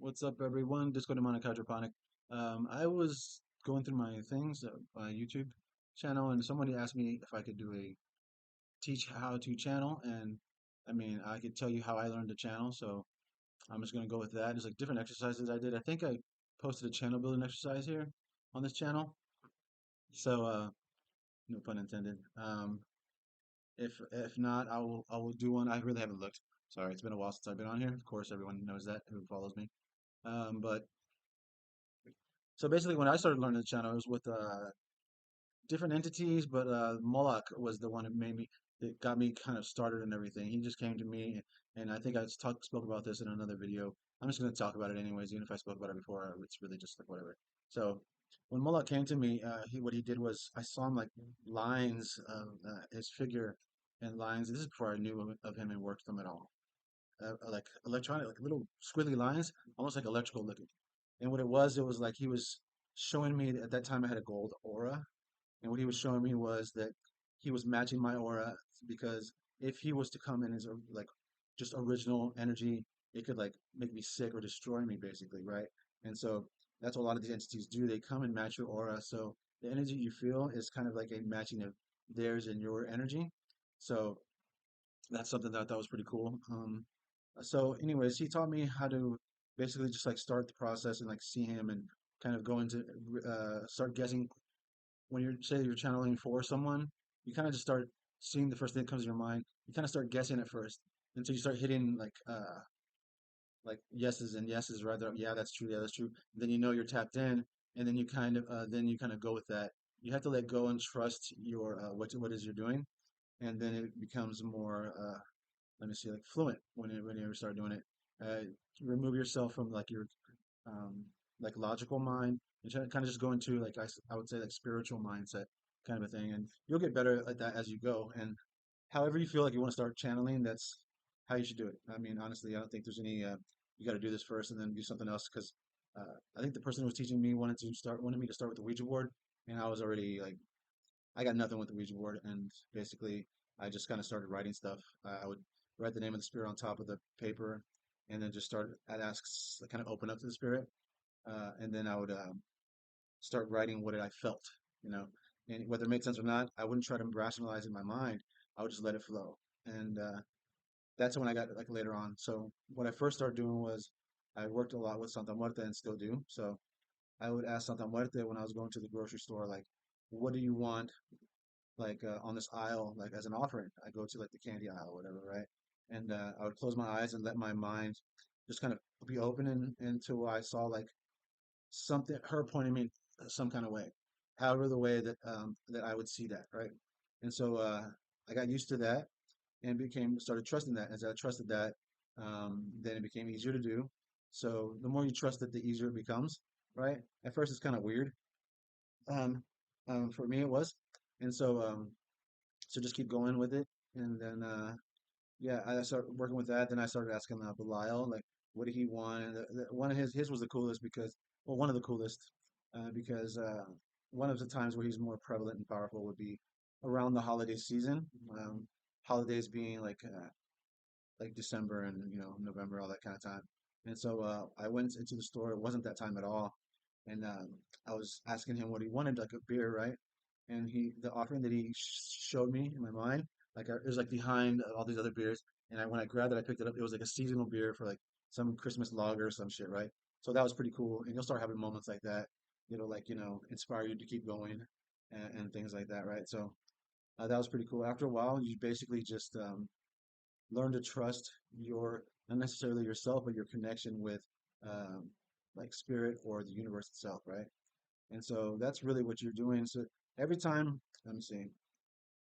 What's up, everyone? Disco Demonic Hydroponic. I was going through my things, my YouTube channel, and somebody asked me if I could do a teach how to channel, and I mean, I could tell you how I learned the channel, so I'm just gonna go with that. There's like different exercises I did. I think I posted a channel building exercise here on this channel, so no pun intended. If not, I will do one. I really haven't looked. Sorry, it's been a while since I've been on here. Of course, everyone knows that who follows me. But so basically, when I started learning the channel, it was with different entities, but Moloch was the one that got me kind of started and everything. He just came to me, and I think spoke about this in another video. I'm just going to talk about it anyways, even if I spoke about it before. It's really just like whatever. So when Moloch came to me, what he did was I saw him like lines of his figure and lines. This is before I knew of him and worked them at all. Like electronic, like little squiggly lines, almost like electrical looking. And what it was like he was showing me at that time I had a gold aura, and what he was showing me was that he was matching my aura because if he was to come in as like just original energy, it could like make me sick or destroy me basically, right? And so that's what a lot of these entities do. They come and match your aura. So the energy you feel is kind of like a matching of theirs and your energy. So that's something that I thought was pretty cool. So anyways, he taught me how to basically just like start the process and like see him and kind of go into start guessing when you're say you're channeling for someone, you kind of just start seeing the first thing that comes to your mind. You kind of start guessing at first until you start hitting like yeses and yeses, right? Yeah, that's true. Yeah, that's true. Then you know you're tapped in, and then you kind of go with that. You have to let go and trust your what is you're doing, and then it becomes more let me see, like fluent when you start doing it. Uh, Remove yourself from like your um, like logical mind and try to kind of just go into like I would say like spiritual mindset kind of a thing, and you'll get better at that as you go. And however you feel like you want to start channeling, that's how you should do it. I mean, honestly, I don't think there's any you got to do this first and then do something else because I think the person who was teaching me wanted me to start with the Ouija board, and I was already like I got nothing with the Ouija board, and basically I just kind of started writing stuff. I would write the name of the spirit on top of the paper, and then just start. I'd ask, kind of open up to the spirit, and then I would start writing what I felt, you know, and whether it made sense or not, I wouldn't try to rationalize in my mind. I would just let it flow, and that's when I got like later on. So what I first started doing was I worked a lot with Santa Muerte and still do. So I would ask Santa Muerte when I was going to the grocery store, like, what do you want, like on this aisle, like as an offering? I go to like the candy aisle, or whatever, right? And I would close my eyes and let my mind just kind of be open until I saw like something, her pointing me some kind of way, however the way that I would see that, right? And so I got used to that and became started trusting that. As I trusted that, then it became easier to do. So the more you trust it, the easier it becomes, right? At first, it's kind of weird. Um, for me, it was, and so just keep going with it, and then yeah, I started working with that. Then I started asking Belial, like, what did he want? And one of his was the coolest because, well, one of the coolest because one of the times where he's more prevalent and powerful would be around the holiday season. Holidays being like December and November, all that kind of time. And so I went into the store. It wasn't that time at all, and I was asking him what he wanted, like a beer, right? And the offering that he showed me in my mind, like it was like behind all these other beers. And when I grabbed it, I picked it up. It was like a seasonal beer for like some Christmas lager or some shit, right? So that was pretty cool. And you'll start having moments like that. It'll like inspire you to keep going and things like that, right? So that was pretty cool. After a while, you basically just learn to trust your not necessarily yourself, but your connection with um, like spirit or the universe itself, right? And so that's really what you're doing. So every time, let me see,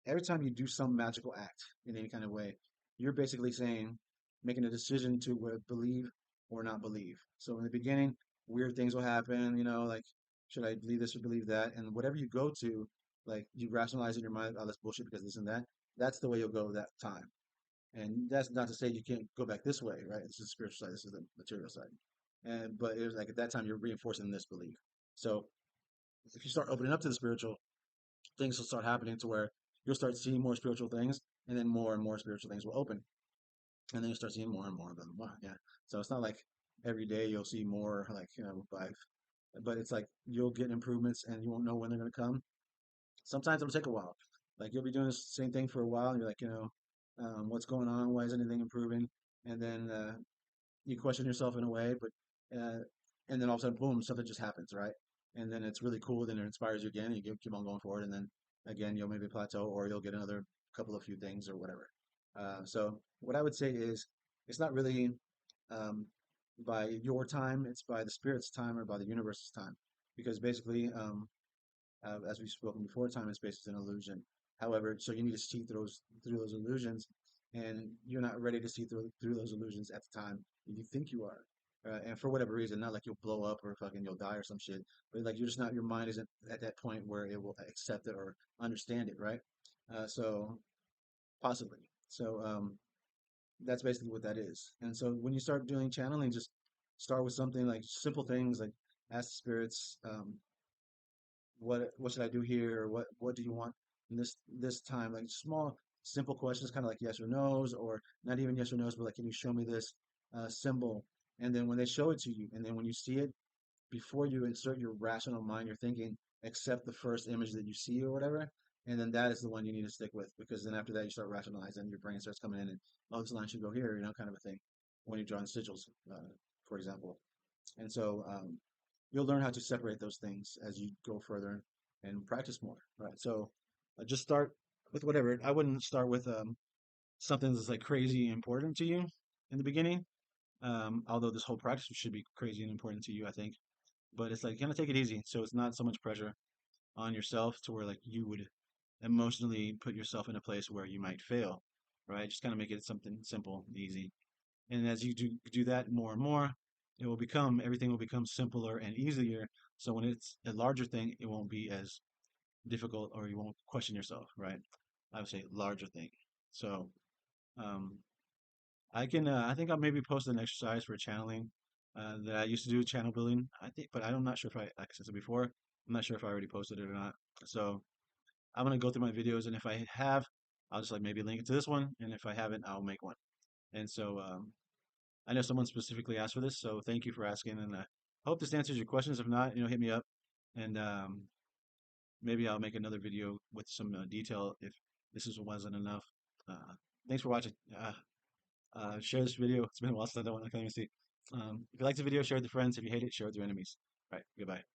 every time you do some magical act in any kind of way, you're basically saying, making a decision to believe or not believe. So in the beginning, weird things will happen, like, should I believe this or believe that? And whatever you go to, like, you rationalize in your mind, oh, that's bullshit because this and that. That's the way you'll go that time. And that's not to say you can't go back this way, right? This is the spiritual side, this is the material side. But it was like at that time you're reinforcing this belief. So if you start opening up to the spiritual, things will start happening to where you'll start seeing more spiritual things, and then more and more spiritual things will open, and then you start seeing more and more, blah blah blah. Yeah. So it's not like every day you'll see more like but it's like you'll get improvements and you won't know when they're going to come. Sometimes it'll take a while. Like you'll be doing the same thing for a while and you're like, what's going on? Why isn't anything improving? And then you question yourself in a way, but and then all of a sudden, boom, something just happens, right? And then it's really cool. Then it inspires you again, and keep on going forward. And then again, you'll maybe plateau, or you'll get another couple of few things or whatever. So what I would say is, it's not really um, by your time; it's by the spirit's time or by the universe's time. Because basically, as we've spoken before, time and space is an illusion. However, so you need to see through those illusions, and you're not ready to see through those illusions at the time you think you are. And for whatever reason, not like you'll blow up or fucking you'll die or some shit, but like you're just not, your mind isn't at that point where it will accept it or understand it, right? So possibly. So that's basically what that is. And so when you start doing channeling, just start with something like simple things like ask the spirits, what should I do here? Or what do you want in this time? Like small, simple questions, kind of like yes or no's, or not even yes or no's, but like, can you show me this symbol? And then when they show it to you, and then when you see it, before you insert your rational mind, your thinking, accept the first image that you see or whatever, and then that is the one you need to stick with, because then after that you start rationalizing, your brain starts coming in and, oh, this line should go here, kind of a thing. When you're drawing sigils, for example. And so you'll learn how to separate those things as you go further and practice more, right? So just start with whatever. I wouldn't start with something that's like crazy important to you in the beginning. Although this whole practice should be crazy and important to you, I think. But it's like kind of take it easy, so it's not so much pressure on yourself to where like you would emotionally put yourself in a place where you might fail, right? Just kind of make it something simple, easy. And as you do that more and more, everything will become simpler and easier. So when it's a larger thing, it won't be as difficult, or you won't question yourself, right? I would say larger thing. So um, I think I'll maybe post an exercise for channeling that I used to do channel building. I think, but I'm not sure if like I said before, I'm not sure if I already posted it or not. So I'm gonna go through my videos, and if I have, I'll just like maybe link it to this one, and if I haven't, I'll make one. And so I know someone specifically asked for this, so thank you for asking, and I hope this answers your questions. If not, hit me up, and maybe I'll make another video with some detail if wasn't enough. Uh, Thanks for watching. Share this video. It's been a while since I can't even see. If you like the video, share it with friends. If you hate it, share it with your enemies. All right, goodbye.